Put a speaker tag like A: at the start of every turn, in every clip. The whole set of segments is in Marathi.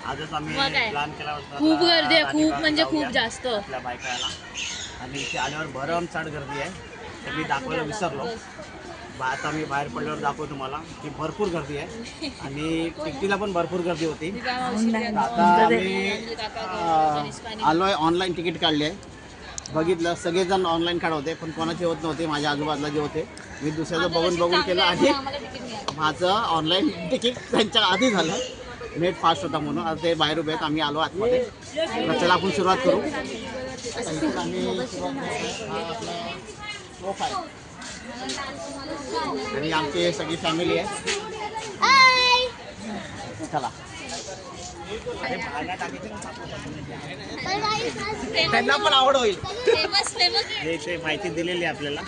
A: आजच आम्ही
B: मग काय?
A: प्लॅन केला होता,
B: खूप गर्दी आहे, खूप
A: राणीबाग
B: म्हणजे खूप
A: जाऊया
B: जास्त.
A: आपल्या बायकाला. आणि इथे आल्यावर भरमसाठ गर्दी आहे, तर मी दाखवायला विसरलो. आता मी बाहेर पडल्यावर दाखवतो तुम्हाला की भरपूर गर्दी आहे आणि तिकीटला पण भरपूर गर्दी होती. आता आम्ही आलोय, ऑनलाईन तिकीट काढली आहे. बघितलं सगळेजण ऑनलाईन काढवते, पण कोणाचे होत नव्हते. माझ्या आजूबाजूला जे होते मी दुसऱ्याचं बघून केलं आणि माझं ऑनलाईन तिकीट त्यांच्या आधी झालं. नेट फास्ट होता म्हणून. आता ते बाहेर उभे आहेत, आम्ही आलो आतमध्ये. चला आपण सुरुवात करू. हा आपला सोफा आहे आणि आमची सगळी फॅमिली आहे. चला त्यांना पण आवड होईल. ते माहिती दिलेली आहे आपल्याला.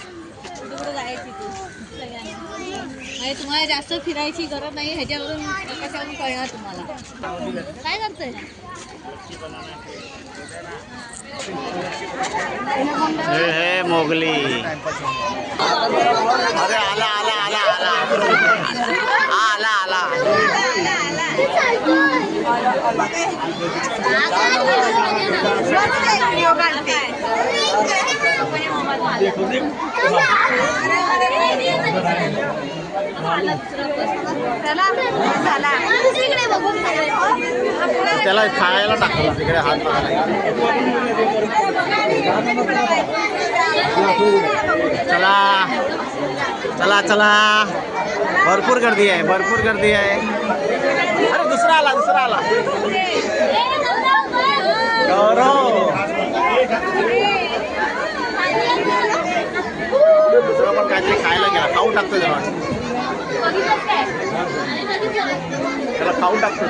B: तुम्हाला जास्त फिरायची गरज नाही, ह्याच्यावरून कशावरून कळणार तुम्हाला. काय करतोय?
A: हे मोगली. अरे आला आला आला आला आला आला. त्याला खायला टाकला तिकडे हात बघायला. चला चला चला, भरपूर गर्दी आहे, भरपूर गर्दी आहे. अरे दुसरा आला, दुसरा आला. दुसरं पण काहीतरी खायला गेला, खाऊ टाकतो त्याला. त्याला खाऊ टाकतो.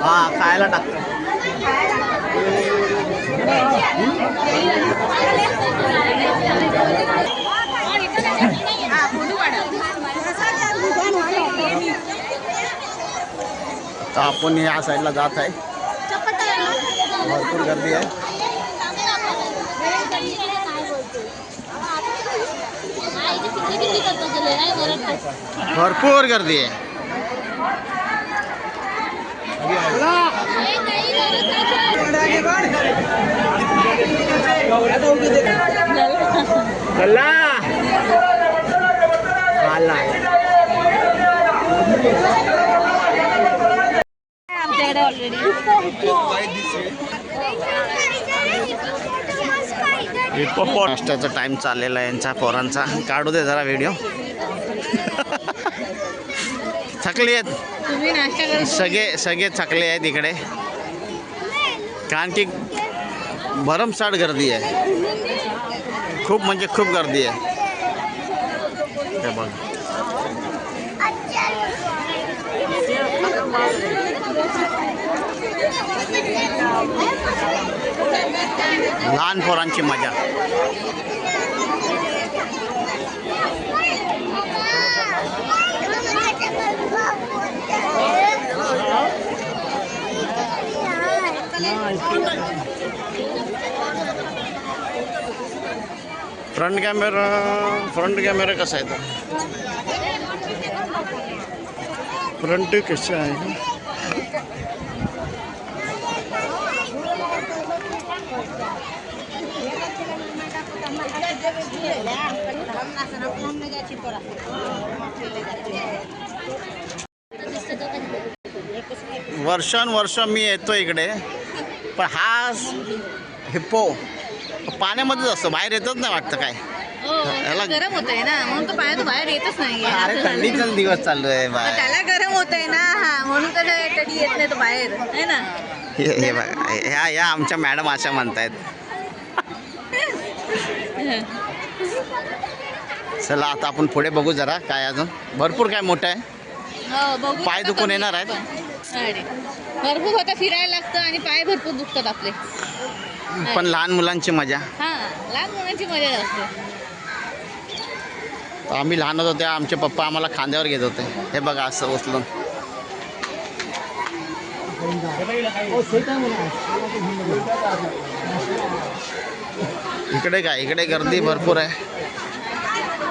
A: हा खायला टाकतो. तर आपण या साईडला जात आहे, भरपूर गर्दी आहे. भरपूर गर्दी आहे.
B: आमच्याकडे ऑलरेडी
A: नाश्त्याचा टाइम चाललेला आहे यांचा पोरांचा. काढू दे जरा व्हिडिओ. थकले आहेत
B: तुम्ही नाश्ता करा.
A: सगळे थकले आहेत इकडे, कारण की भरमसाठ गर्दी आहे. खूप म्हणजे खूप गर्दी आहे. हे बघ, लहान पोरांची मजा. फ्रंट कॅमेरा कसा आहे? फ्रंट कसं आहे? वर्षानुवर्ष मी येतो इकडे, पण हा हिप्पो पाण्यामध्येच असतो, बाहेर येतच नाही वाटतं. काय
B: याला गरम होतंय ना, म्हणून तो बाहेर येतच नाही.
A: अरे थंडीचा दिवस चालू आहे बाहेर,
B: त्याला गरम होतंय ना, हा म्हणून कधी येत नाही तो बाहेर, आहे ना.
A: हे बघा, ह्या आमच्या मॅडम अशा म्हणतायत. चला आता आपण पुढे बघू जरा, काय अजून भरपूर काय मोठं आहे. पाय दुखून येणार आहेत.
B: भरपूर होता, फिरायला लागतं आणि पाय भरपूर दुखतात आपले.
A: पण लहान मुलांची मजा.
B: हां, लहान मुलांची मजा असते.
A: आम्ही लहान होतो तेव्हा आमचे पप्पा आम्हाला खांद्यावर घेत होते. हे बघा असं उचलून. इकडे काय, इकडे गर्दी भरपूर आहे.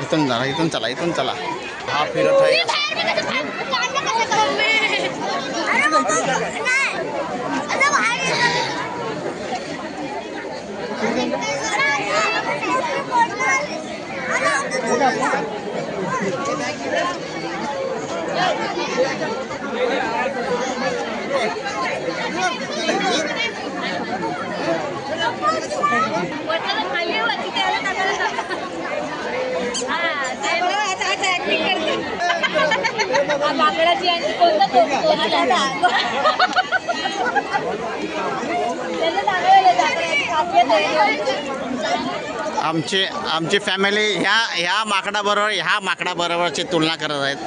A: इथून चला, इथून चला, इथून चला. हा फिरत आहे.
B: बाकडाची आणि कोणता आमची फॅमिली ह्या माकडाबरोबरची तुलना करत आहेत.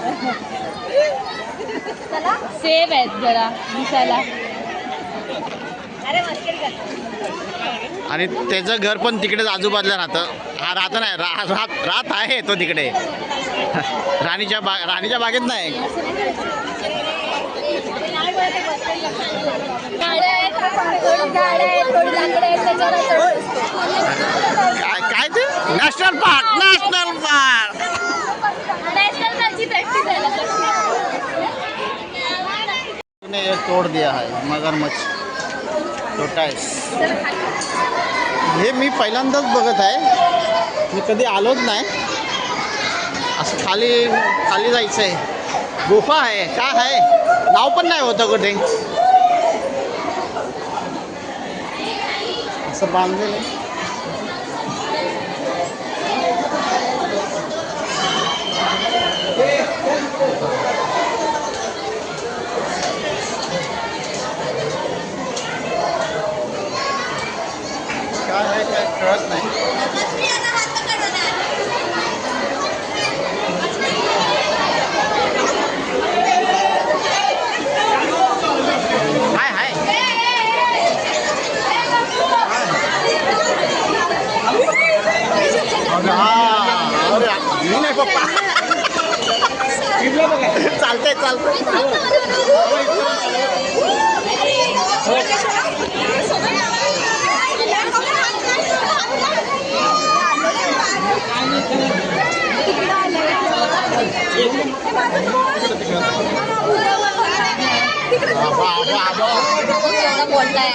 B: सेम आहेत जरा दिसायला. अरे मस्करी करतो.
A: आणि त्याचं घर पण तिकडेच आजूबाजूला राहतं. हा राहतं नाही, राहत आहे तो तिकडे. राणीच्या बागेत नाही. काय ते नॅशनल पार्क ने तोड दिया है मगरमच्छ टोटाईस. हे मी पहिल्यांदाच बघत आहे. मी कधी आलोच नाही. असं खाली जायचं आहे. गुफा आहे काय आहे, नाव पण नाही होतं कुठे. असं बांधलेलं आहे. काय आहे काय कळत नाही. मी नाही पप्पा. चालतंय. बोलताय